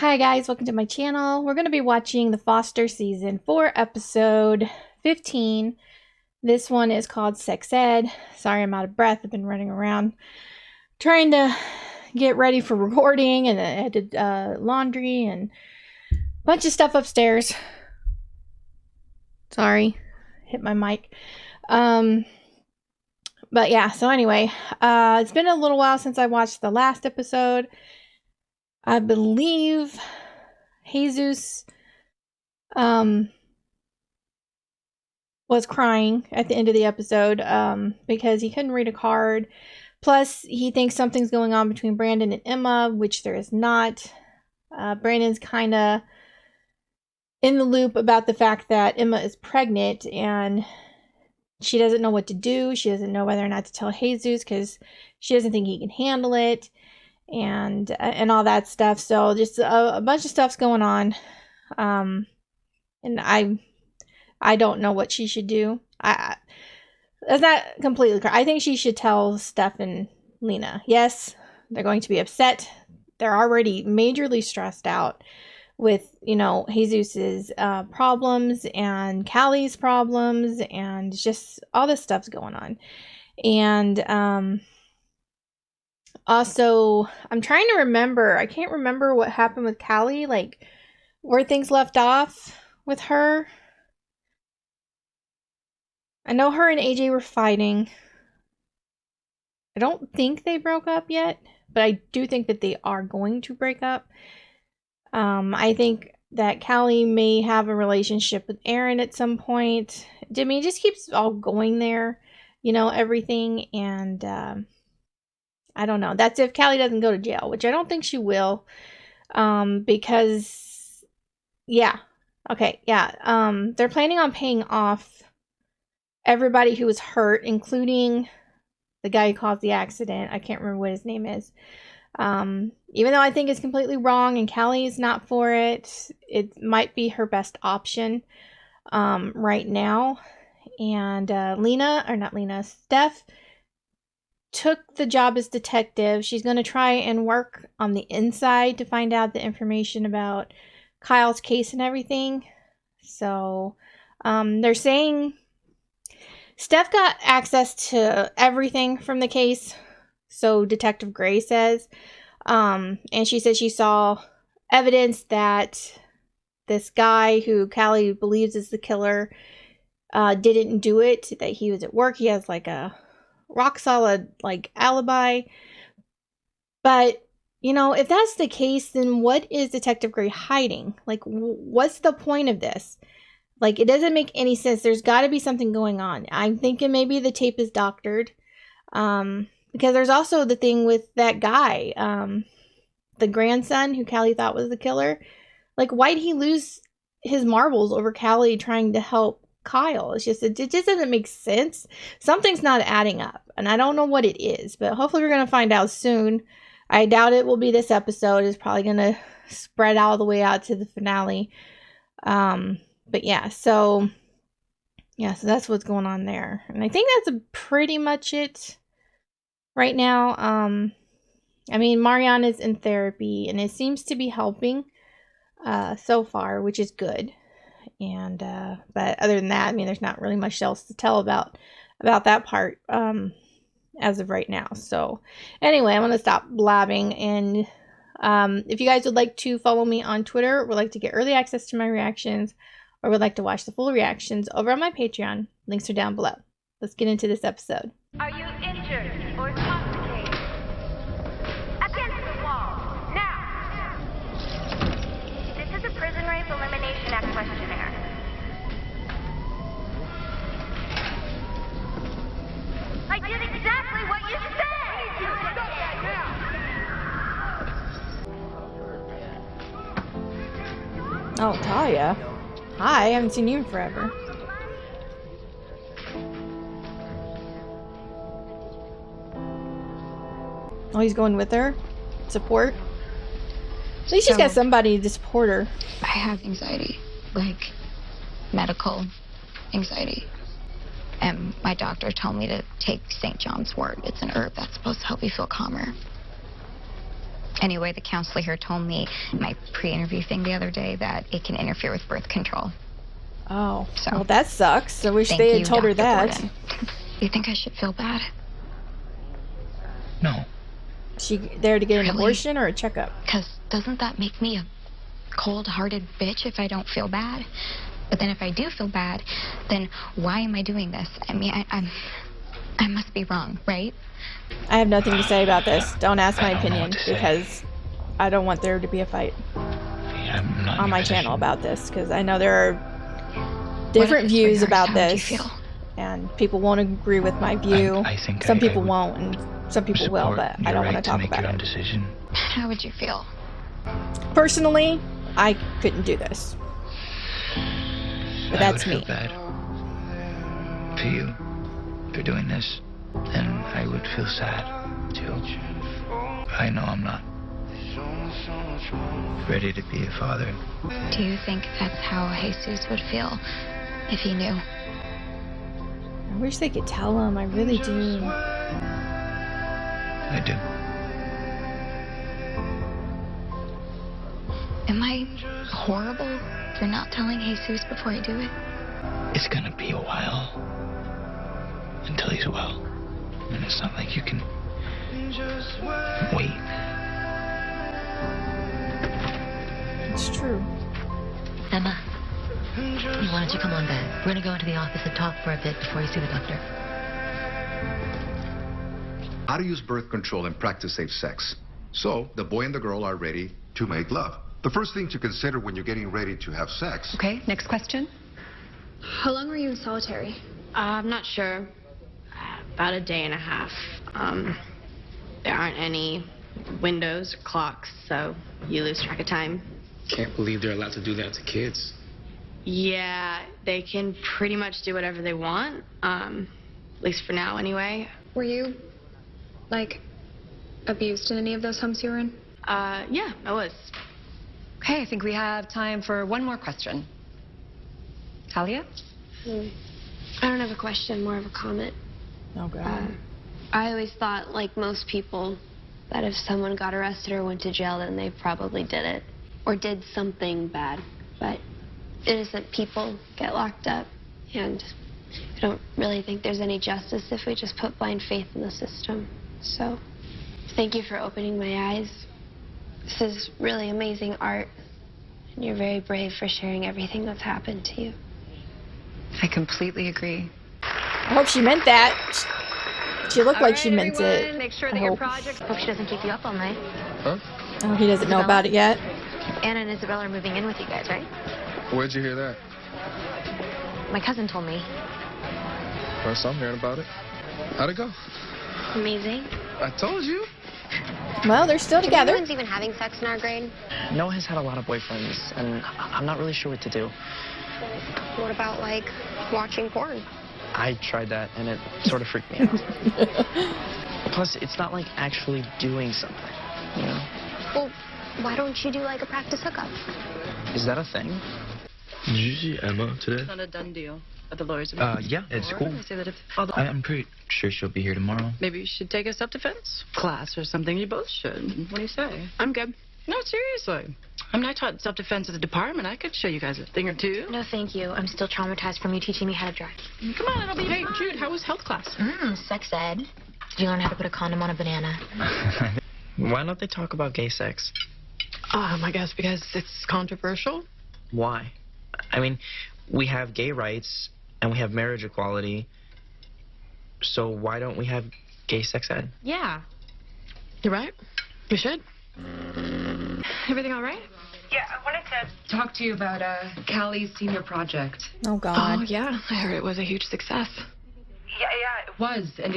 Hi guys, welcome to my channel. We're going to be watching The Foster Season 4 episode 15. This one is called Sex Ed. Sorry I'm out of breath. I've been running around trying to get ready for recording, and I did laundry and a bunch of stuff upstairs. Sorry, hit my mic. But yeah, so anyway, it's been a little while since I watched the last episode. I believe Jesus was crying at the end of the episode because he couldn't read a card. Plus, he thinks something's going on between Brandon and Emma, which there is not. Brandon's kind of in the loop about the fact that Emma is pregnant and she doesn't know what to do. She doesn't know whether or not to tell Jesus because she doesn't think he can handle it. And all that stuff. So just a bunch of stuff's going on. And I don't know what she should do. That's not completely correct. I think she should tell Steph and Lena. Yes, they're going to be upset. They're already majorly stressed out with, Jesus's problems and Cali's problems and just all this stuff's going on. And also, I'm trying to remember. I can't remember what happened with Cali, like where things left off with her. I know her and AJ were fighting. I don't think they broke up yet, but I do think that they are going to break up. I think that Cali may have a relationship with Aaron at some point. I mean, it just keeps all going there, everything, and I don't know. That's if Cali doesn't go to jail, which I don't think she will. Because, yeah. Okay, yeah. They're planning on paying off everybody who was hurt, including the guy who caused the accident. I can't remember what his name is. Even though I think it's completely wrong and Cali is not for it, it might be her best option right now. And Steph took the job as detective. She's going to try and work on the inside to find out the information about Kyle's case and everything. So they're saying Steph got access to everything from the case, so Detective Gray says. And she said she saw evidence that this guy who Cali believes is the killer didn't do it, that he was at work. He has like a rock solid alibi. But if that's the case, then what is Detective Gray hiding? What's the point of this? It doesn't make any sense. There's got to be something going on. I'm thinking maybe the tape is doctored, because there's also the thing with that guy, the grandson who Cali thought was the killer. Why'd he lose his marbles over Cali trying to help Kyle? It just doesn't make sense. Something's not adding up, and I don't know what it is, but hopefully we're gonna find out soon. I doubt it will be this episode. It's probably gonna spread all the way out to the finale. But yeah, so that's what's going on there, and I think that's pretty much it right now. I mean, Mariana's in therapy, and it seems to be helping so far, which is good. And but other than that, I mean, there's not really much else to tell about that part as of right now. So anyway, I'm gonna stop blabbing, and if you guys would like to follow me on Twitter, would like to get early access to my reactions, or would like to watch the full reactions over on my Patreon, links are down below. Let's get into this episode. Are you injured or intoxicated? Against the wall, now! This is a Prison Rape Elimination Act questionnaire. I did exactly what you said! Oh, Talia. Hi, I haven't seen you in forever. Oh, he's going with her? Support? At least she's got somebody to support her. I have anxiety, medical anxiety. And my doctor told me to take St. John's wort. It's an herb that's supposed to help you feel calmer. Anyway, the counselor here told me in my pre-interview thing the other day that it can interfere with birth control. Oh, So, well, that sucks. I wish thank they had you, told her Dr. that. Gordon. You think I should feel bad? No. She there to get an Really? abortion or a checkup? Because doesn't that make me a cold-hearted bitch if I don't feel bad? But then if I do feel bad, then why am I doing this? I mean, I must be wrong, right? I have nothing to say about this. Don't ask my I don't know opinion what to say. because I don't want there to be a fight I'm not in on your my channel position. about this because I know there are What different if it's views reversed? about How would you this, feel? and people won't agree with my view. I think Some I people would won't, and some people will, support but I your don't want right to talk make about your own it. decision. How would you feel? Personally, I couldn't do this, but I would that's feel me. bad for you for doing this, and I would feel sad too. I know I'm not ready to be a father. Do you think that's how Jesus would feel if he knew? I wish they could tell him. I really do. I do. Am I horrible for not telling Jesus before I do it? It's gonna be a while until he's well, and it's not like you can wait. It's true. Emma, why don't you come on back? We're gonna go into the office and talk for a bit before you see the doctor. How to use birth control and practice safe sex. So, the boy and the girl are ready to make love. The first thing to consider when you're getting ready to have sex. Okay, next question. How long were you in solitary? I'm not sure. About a day and a half. There aren't any windows or clocks, so you lose track of time. Can't believe they're allowed to do that to kids. Yeah, they can pretty much do whatever they want. At least for now, anyway. Were you, like, abused in any of those homes you were in? Yeah, I was. Okay, I think we have time for one more question. Talia? I don't have a question, more of a comment. Oh god. I always thought, like most people, that if someone got arrested or went to jail, then they probably did it. Or did something bad. But innocent people get locked up. And I don't really think there's any justice if we just put blind faith in the system. So, thank you for opening my eyes. This is really amazing art. And you're very brave for sharing everything that's happened to you. I completely agree. I hope she meant that. She looked like she meant it. Make sure I that your hope. project. Hope she doesn't keep you up all night. Huh? Oh, he doesn't know about it yet. Anna and Isabella are moving in with you guys, right? Where'd you hear that? My cousin told me. First I'm hearing about it. How'd it go? Amazing. I told you. Well, they're still together. Everyone's even having sex in our grade. Noah has had a lot of boyfriends, and I'm not really sure what to do. What about, like, watching porn? I tried that, and it sort of freaked me out. Plus, it's not like actually doing something, you know? Well, why don't you do, like, a practice hookup? Is that a thing? Did you see Emma today? It's not a done deal. But the lawyers Yeah, it's cool. They say that if father, I'm pretty sure she'll be here tomorrow. maybe you should take a self-defense class or something. You both should. What do you say? I'm good. No, seriously. I mean, I taught self-defense at the department. I could show you guys a thing or two. No, thank you. I'm still traumatized from you teaching me how to drive. Come on, it'll be. Hey, Jude, how was health class? Sex ed. Did you learn how to put a condom on a banana? Why don't they talk about gay sex? I guess because it's controversial. Why? I mean, we have gay rights, and we have marriage equality, so why don't we have gay sex ed? Yeah. You're right. We should. Everything all right? Yeah, I wanted to Talk to you about Cali's senior project. Oh god. Oh, yeah. I heard it was a huge success. Yeah, It was, and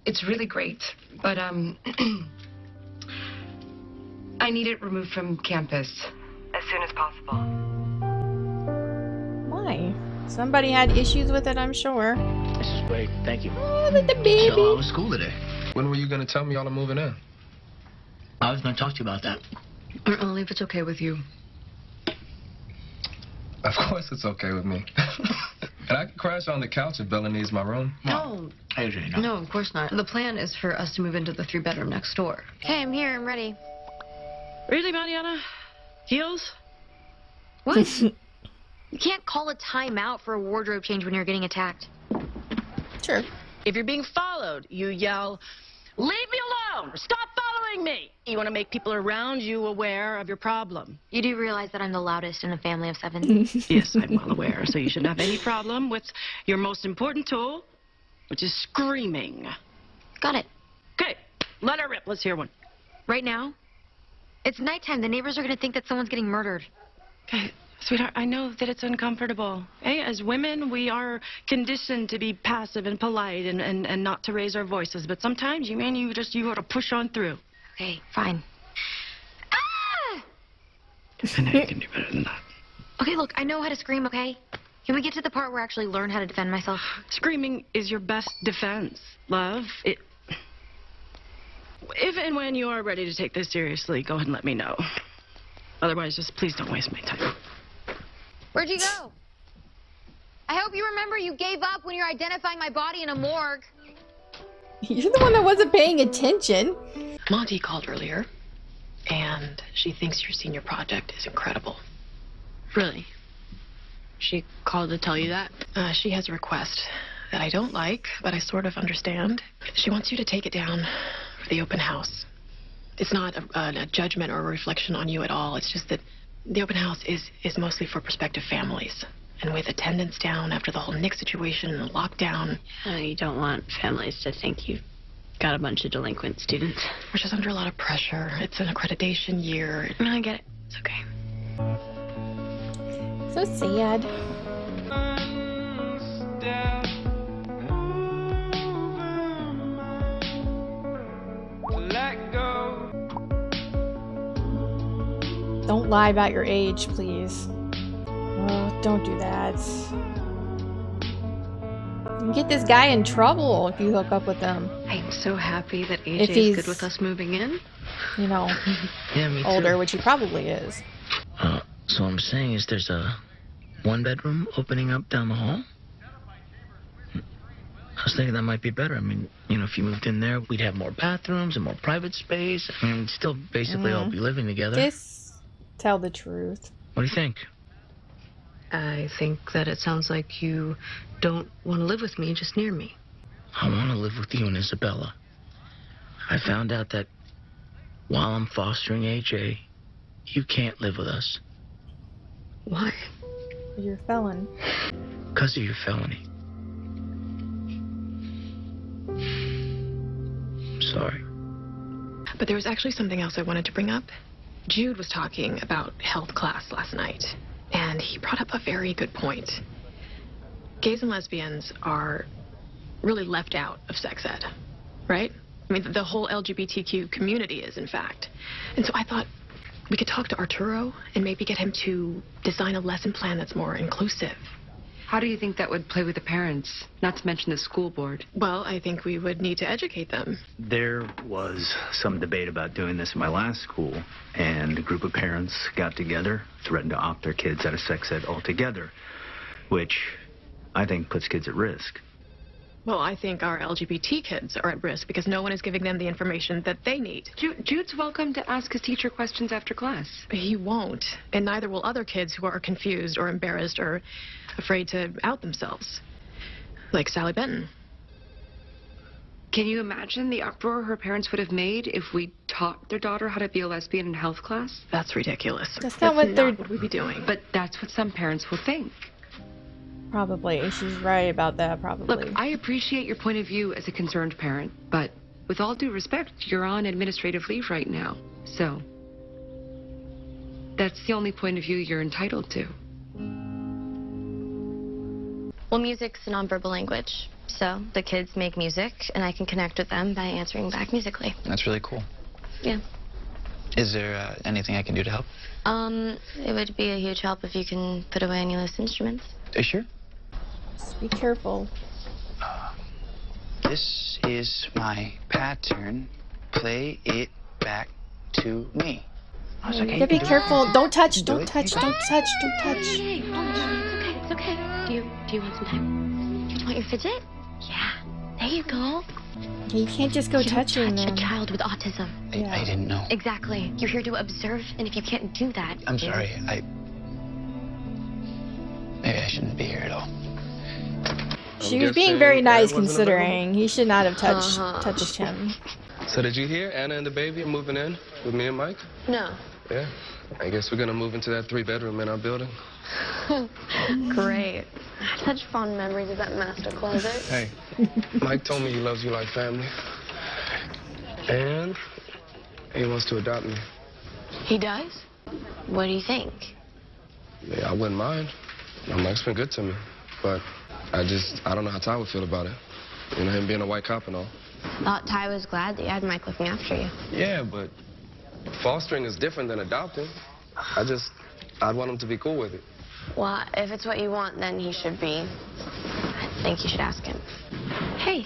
it's really great. But I need it removed from campus. as soon as possible. Why? Somebody had issues with it, I'm sure. This is great. Thank you. Oh, look at the baby. So, how was school today? When were you gonna tell me y'all are moving in? I was going to talk to you about that. Or only if it's okay with you. Of course it's okay with me. And I can crash on the couch if Bella needs my room. No. AJ, no. No, of course not. The plan is for us to move into the 3-bedroom next door. Okay, I'm here. I'm ready. Really, Mariana? Heels? What? You can't call a timeout for a wardrobe change when you're getting attacked. Sure. If you're being followed, you yell, "Leave me alone! Stop following me!" You want to make people around you aware of your problem. You do realize that I'm the loudest in a family of 7. Yes, I'm well aware. So you shouldn't have any problem with your most important tool, which is screaming. Got it. Okay, let her rip. Let's hear one. Right now? It's nighttime. The neighbors are going to think that someone's getting murdered. Okay, sweetheart, I know that it's uncomfortable. Hey, as women, we are conditioned to be passive and polite and not to raise our voices. But sometimes, you got to push on through. Okay, fine. Ah! I know you can do better than that. Okay, look, I know how to scream, okay? Can we get to the part where I actually learn how to defend myself? Screaming is your best defense, love. If and when you are ready to take this seriously, go ahead and let me know. Otherwise, just please don't waste my time. Where'd you go? I hope you remember you gave up when you're identifying my body in a morgue. You're the one that wasn't paying attention. Monty called earlier, and she thinks your senior project is incredible. Really? She called to tell you that? She has a request that I don't like, but I sort of understand. She wants you to take it down for the open house. It's not a judgment or a reflection on you at all. It's just that the open house is mostly for prospective families. And with attendance down after the whole Nick situation and the lockdown... You don't want families to think you've got a bunch of delinquent students. We're just under a lot of pressure. It's an accreditation year. No, I get it. It's okay. So sad. Don't lie about your age, please. Oh, don't do that. You can get this guy in trouble if you hook up with him. I'm so happy that AJ If is he's- good with us moving in. You know, Yeah, me too. older, which he probably is. So what I'm saying is there's a 1-bedroom opening up down the hall. I was thinking that might be better. I mean, if you moved in there, we'd have more bathrooms and more private space. I mean, we'd still basically all be living together. Just tell the truth. What do you think? I think that it sounds like you don't want to live with me, just near me. I want to live with you and Isabella. I found out that while I'm fostering AJ, you can't live with us. Why? You're a felon. Because of your felony. Sorry. But there was actually something else I wanted to bring up. Jude was talking about health class last night, and he brought up a very good point. Gays and lesbians are really left out of sex ed, right? I mean, the whole LGBTQ community is, in fact. And so I thought we could talk to Arturo and maybe get him to design a lesson plan that's more inclusive. How do you think that would play with the parents, not to mention the school board? Well, I think we would need to educate them. There was some debate about doing this in my last school, and a group of parents got together, threatened to opt their kids out of sex ed altogether, which I think puts kids at risk. Well, I think our LGBT kids are at risk because no one is giving them the information that they need. Jude's welcome to ask his teacher questions after class. He won't, and neither will other kids who are confused or embarrassed or afraid to out themselves, like Sally Benton. Can you imagine the uproar her parents would have made if we taught their daughter how to be a lesbian in health class? That's ridiculous. That's not what they're... what we'd be doing. But that's what some parents will think. Probably. She's right about that, probably. Look, I appreciate your point of view as a concerned parent, but with all due respect, you're on administrative leave right now. So, that's the only point of view you're entitled to. Well, music's a nonverbal language. So the kids make music, and I can connect with them by answering back musically. That's really cool. Yeah. Is there anything I can do to help? It would be a huge help if you can put away any loose instruments. Are you sure? Just be careful. This is my pattern. Play it back to me. I was like, You hey, gotta be you can do it. careful. Don't touch, You can do don't it. touch, You can don't touch, don't touch. Hey, don't. It's okay. It's okay. Do you want some time? You want your fidget? Yeah. There you go. You can't just go touching touch them. a child with autism. I didn't know. Exactly. You're here to observe, and if you can't do that... I'm sorry. Maybe I shouldn't be here at all. She was being very nice considering he should not have touched him. So did you hear? Anna and the baby are moving in with me and Mike? No. Yeah. I guess we're gonna move into that 3-bedroom in our building. Great. Such fond memories of that master closet. Hey, Mike told me he loves you like family. And he wants to adopt me. He does? What do you think? Yeah, I wouldn't mind. Mike's been good to me. But I don't know how Ty would feel about it. You know, him being a white cop and all. Thought Ty was glad that you had Mike looking after you. Yeah, but fostering is different than adopting. I'd want him to be cool with it. Well, if it's what you want, then he should be. I think you should ask him. Hey,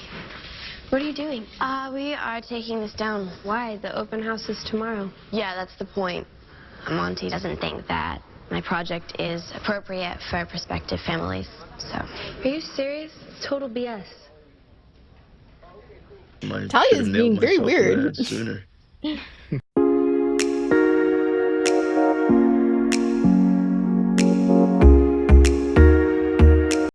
what are you doing? We are taking this down. Why? The open house is tomorrow. Yeah, that's the point. Monty doesn't think that my project is appropriate for prospective families, so. Are you serious? It's total BS. Talia's being very weird. Sooner.